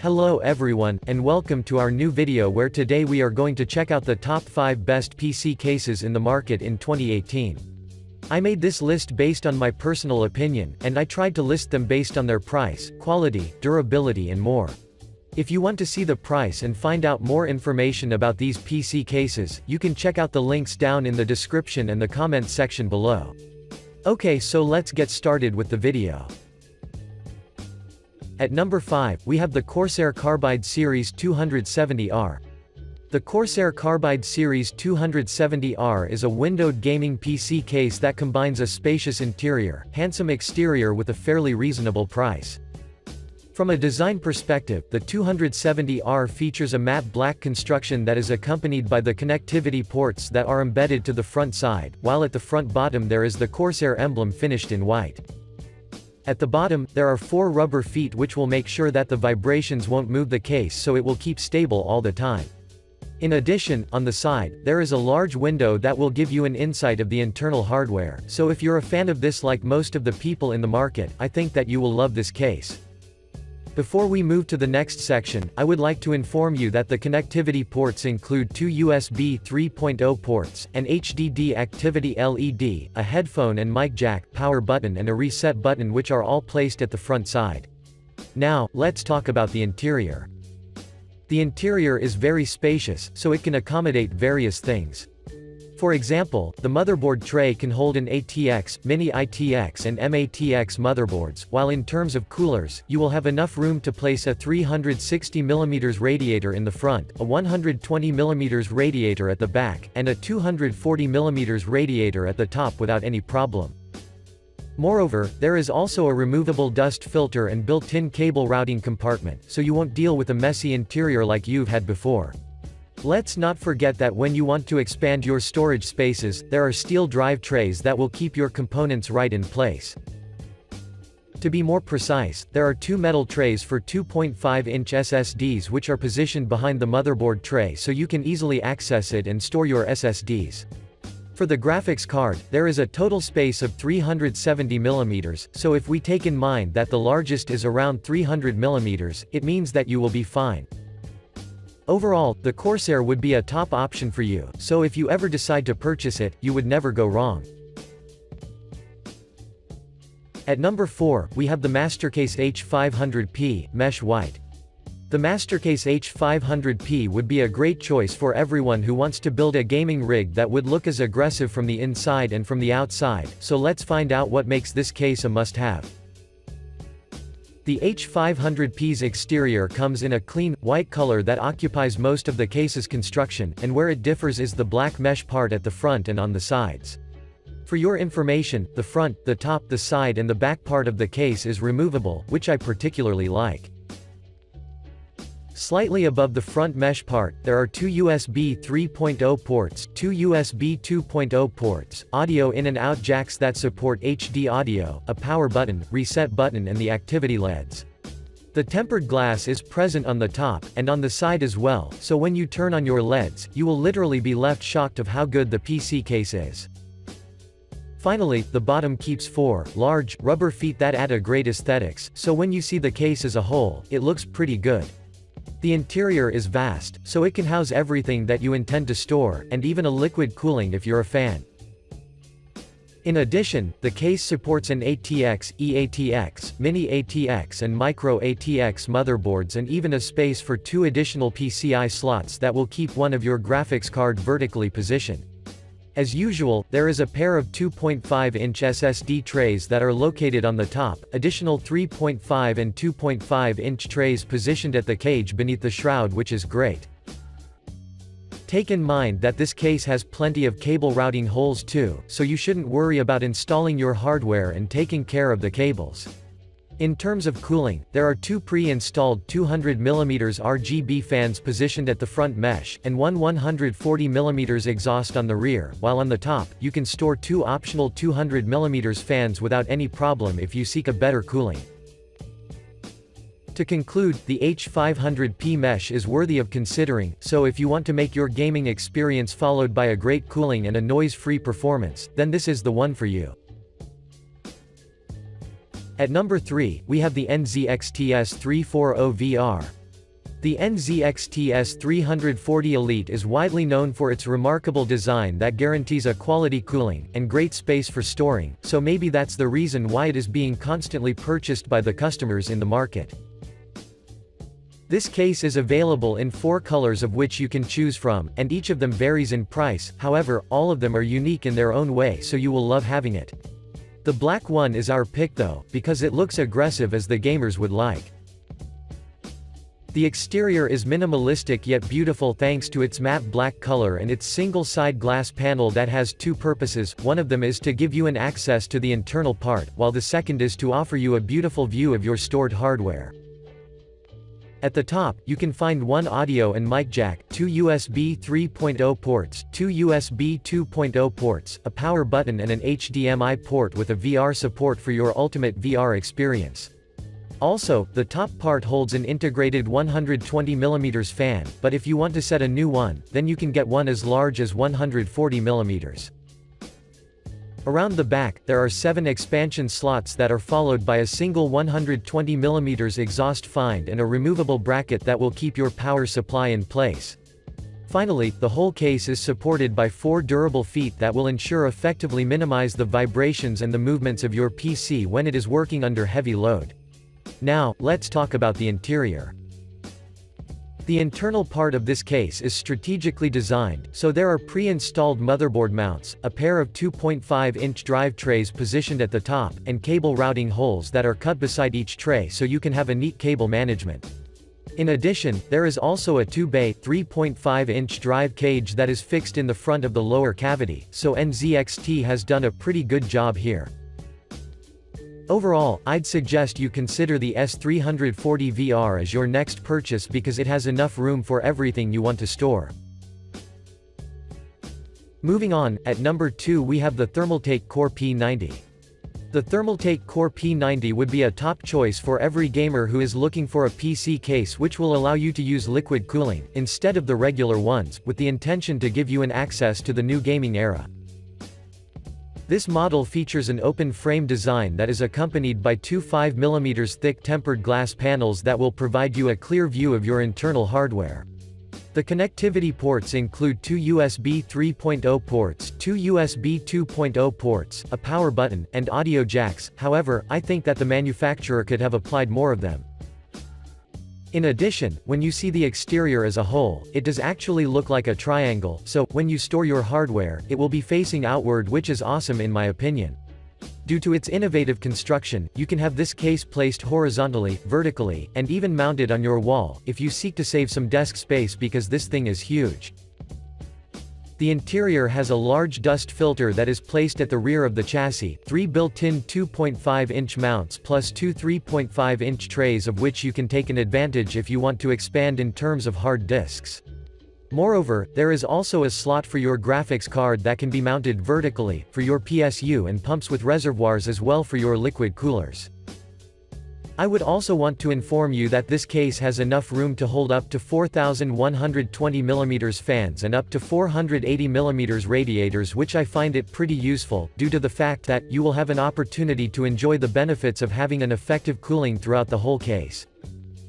Hello everyone, and welcome to our new video where today we are going to check out the top 5 best PC cases in the market in 2018. I made this list based on my personal opinion, and I tried to list them based on their price, quality, durability and more. If you want to see the price and find out more information about these PC cases, you can check out the links down in the description and the comment section below. Okay, so let's get started with the video. At number 5, we have the Corsair Carbide Series 270R. The Corsair Carbide Series 270R is a windowed gaming PC case that combines a spacious interior, handsome exterior with a fairly reasonable price. From a design perspective, the 270R features a matte black construction that is accompanied by the connectivity ports that are embedded to the front side, while at the front bottom there is the Corsair emblem finished in white. At the bottom, there are 4 rubber feet which will make sure that the vibrations won't move the case, so it will keep stable all the time. In addition, on the side, there is a large window that will give you an insight of the internal hardware, so if you're a fan of this like most of the people in the market, I think that you will love this case. Before we move to the next section, I would like to inform you that the connectivity ports include 2 USB 3.0 ports, an HDD activity LED, a headphone and mic jack, power button and a reset button which are all placed at the front side. Now, let's talk about the interior. The interior is very spacious, so it can accommodate various things. For example, the motherboard tray can hold an ATX, Mini ITX and MATX motherboards, while in terms of coolers, you will have enough room to place a 360mm radiator in the front, a 120mm radiator at the back, and a 240mm radiator at the top without any problem. Moreover, there is also a removable dust filter and built-in cable routing compartment, so you won't deal with a messy interior like you've had before. Let's not forget that when you want to expand your storage spaces, there are steel drive trays that will keep your components right in place. To be more precise, there are 2 metal trays for 2.5-inch SSDs which are positioned behind the motherboard tray so you can easily access it and store your SSDs. For the graphics card, there is a total space of 370mm, so if we take in mind that the largest is around 300mm, it means that you will be fine. Overall, the Corsair would be a top option for you, so if you ever decide to purchase it, you would never go wrong. At number 4, we have the Mastercase H500P, Mesh White. The Mastercase H500P would be a great choice for everyone who wants to build a gaming rig that would look as aggressive from the inside and from the outside, so let's find out what makes this case a must-have. The H500P's exterior comes in a clean, white color that occupies most of the case's construction, and where it differs is the black mesh part at the front and on the sides. For your information, the front, the top, the side and the back part of the case is removable, which I particularly like. Slightly above the front mesh part, there are 2 USB 3.0 ports, 2 USB 2.0 ports, audio in and out jacks that support HD audio, a power button, reset button and the activity LEDs. The tempered glass is present on the top, and on the side as well, so when you turn on your LEDs, you will literally be left shocked of how good the PC case is. Finally, the bottom keeps 4 large, rubber feet that add a great aesthetics, so when you see the case as a whole, it looks pretty good. The interior is vast, so it can house everything that you intend to store, and even a liquid cooling if you're a fan. In addition, the case supports an ATX, eATX, Mini ATX and Micro ATX motherboards and even a space for 2 additional PCI slots that will keep one of your graphics card vertically positioned. As usual, there is a pair of 2.5-inch SSD trays that are located on the top, additional 3.5 and 2.5-inch trays positioned at the cage beneath the shroud, which is great. Take in mind that this case has plenty of cable routing holes too, so you shouldn't worry about installing your hardware and taking care of the cables. In terms of cooling, there are 2 pre-installed 200mm RGB fans positioned at the front mesh, and one 140mm exhaust on the rear, while on the top, you can store 2 optional 200mm fans without any problem if you seek a better cooling. To conclude, the H500P mesh is worthy of considering, so if you want to make your gaming experience followed by a great cooling and a noise-free performance, then this is the one for you. At number 3, we have the NZXT S340VR. The NZXT S340 Elite is widely known for its remarkable design that guarantees a quality cooling, and great space for storing, so maybe that's the reason why it is being constantly purchased by the customers in the market. This case is available in 4 colors of which you can choose from, and each of them varies in price, however, all of them are unique in their own way, so you will love having it. The black one is our pick though, because it looks aggressive as the gamers would like. The exterior is minimalistic yet beautiful thanks to its matte black color and its single-side glass panel that has 2 purposes. One of them is to give you an access to the internal part, while the second is to offer you a beautiful view of your stored hardware. At the top, you can find one audio and mic jack, 2 USB 3.0 ports, 2 USB 2.0 ports, a power button and an HDMI port with a VR support for your ultimate VR experience. Also, the top part holds an integrated 120mm fan, but if you want to set a new one, then you can get one as large as 140mm. Around the back, there are 7 expansion slots that are followed by a single 120mm exhaust find and a removable bracket that will keep your power supply in place. Finally, the whole case is supported by 4 durable feet that will ensure effectively minimize the vibrations and the movements of your PC when it is working under heavy load. Now, let's talk about the interior. The internal part of this case is strategically designed, so there are pre-installed motherboard mounts, a pair of 2.5-inch drive trays positioned at the top, and cable routing holes that are cut beside each tray so you can have a neat cable management. In addition, there is also a 2-bay, 3.5-inch drive cage that is fixed in the front of the lower cavity, so NZXT has done a pretty good job here. Overall, I'd suggest you consider the S340 VR as your next purchase because it has enough room for everything you want to store. Moving on, at number 2 we have the Thermaltake Core P90. The Thermaltake Core P90 would be a top choice for every gamer who is looking for a PC case which will allow you to use liquid cooling, instead of the regular ones, with the intention to give you an access to the new gaming era. This model features an open-frame design that is accompanied by 2 5mm thick tempered glass panels that will provide you a clear view of your internal hardware. The connectivity ports include 2 USB 3.0 ports, 2 USB 2.0 ports, a power button, and audio jacks. However, I think that the manufacturer could have applied more of them. In addition, when you see the exterior as a whole, it does actually look like a triangle, so, when you store your hardware, it will be facing outward, which is awesome in my opinion. Due to its innovative construction, you can have this case placed horizontally, vertically, and even mounted on your wall, if you seek to save some desk space because this thing is huge. The interior has a large dust filter that is placed at the rear of the chassis, 3 built-in 2.5-inch mounts plus 2 3.5-inch trays of which you can take an advantage if you want to expand in terms of hard disks. Moreover, there is also a slot for your graphics card that can be mounted vertically, for your PSU and pumps with reservoirs as well for your liquid coolers. I would also want to inform you that this case has enough room to hold up to 4120mm fans and up to 480mm radiators, which I find it pretty useful, due to the fact that you will have an opportunity to enjoy the benefits of having an effective cooling throughout the whole case.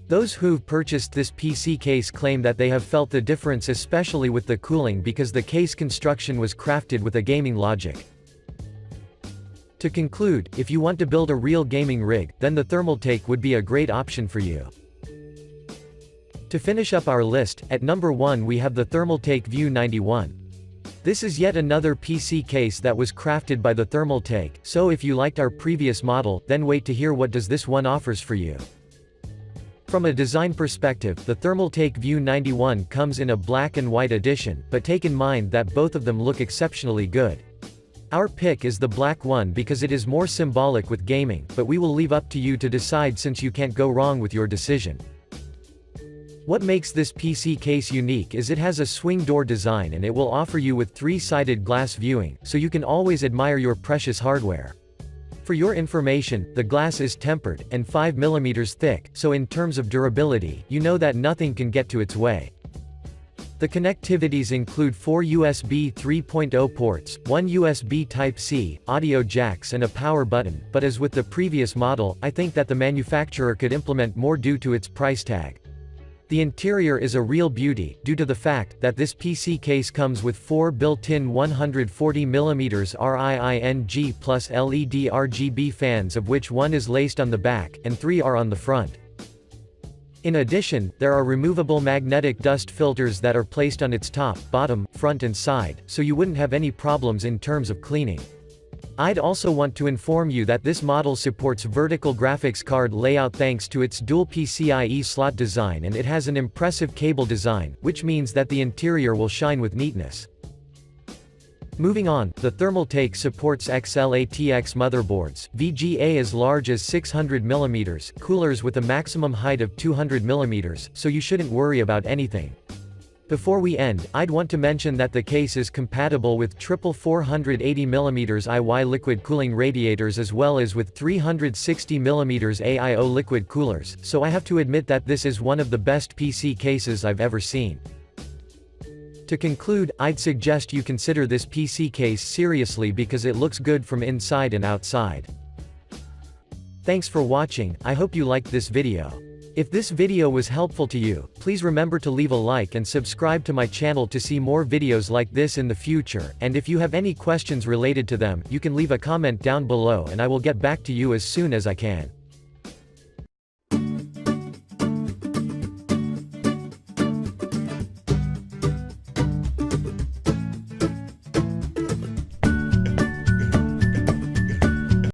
Those who've purchased this PC case claim that they have felt the difference, especially with the cooling, because the case construction was crafted with a gaming logic. To conclude, if you want to build a real gaming rig, then the Thermaltake would be a great option for you. To finish up our list, at number 1 we have the Thermaltake View 91. This is yet another PC case that was crafted by the Thermaltake, so if you liked our previous model, then wait to hear what does this one offers for you. From a design perspective, the Thermaltake View 91 comes in a black and white edition, but take in mind that both of them look exceptionally good. Our pick is the black one because it is more symbolic with gaming, but we will leave up to you to decide since you can't go wrong with your decision. What makes this PC case unique is it has a swing door design and it will offer you with 3-sided glass viewing, so you can always admire your precious hardware. For your information, the glass is tempered, and 5mm thick, so in terms of durability, you know that nothing can get to its way. The connectivities include 4 USB 3.0 ports, 1 USB Type-C, audio jacks and a power button, but as with the previous model, I think that the manufacturer could implement more due to its price tag. The interior is a real beauty, due to the fact that this PC case comes with 4 built-in 140mm RIING plus LED RGB fans, of which 1 is laced on the back, and 3 are on the front. In addition, there are removable magnetic dust filters that are placed on its top, bottom, front and side, so you wouldn't have any problems in terms of cleaning. I'd also want to inform you that this model supports vertical graphics card layout thanks to its dual PCIe slot design, and it has an impressive cable design, which means that the interior will shine with neatness. Moving on, the Thermaltake supports XLATX motherboards, VGA as large as 600mm, coolers with a maximum height of 200mm, so you shouldn't worry about anything. Before we end, I'd want to mention that the case is compatible with triple 480mm IY liquid cooling radiators as well as with 360mm AIO liquid coolers, so I have to admit that this is one of the best PC cases I've ever seen. To conclude, I'd suggest you consider this PC case seriously because it looks good from inside and outside. Thanks for watching, I hope you liked this video. If this video was helpful to you, please remember to leave a like and subscribe to my channel to see more videos like this in the future, and if you have any questions related to them, you can leave a comment down below and I will get back to you as soon as I can.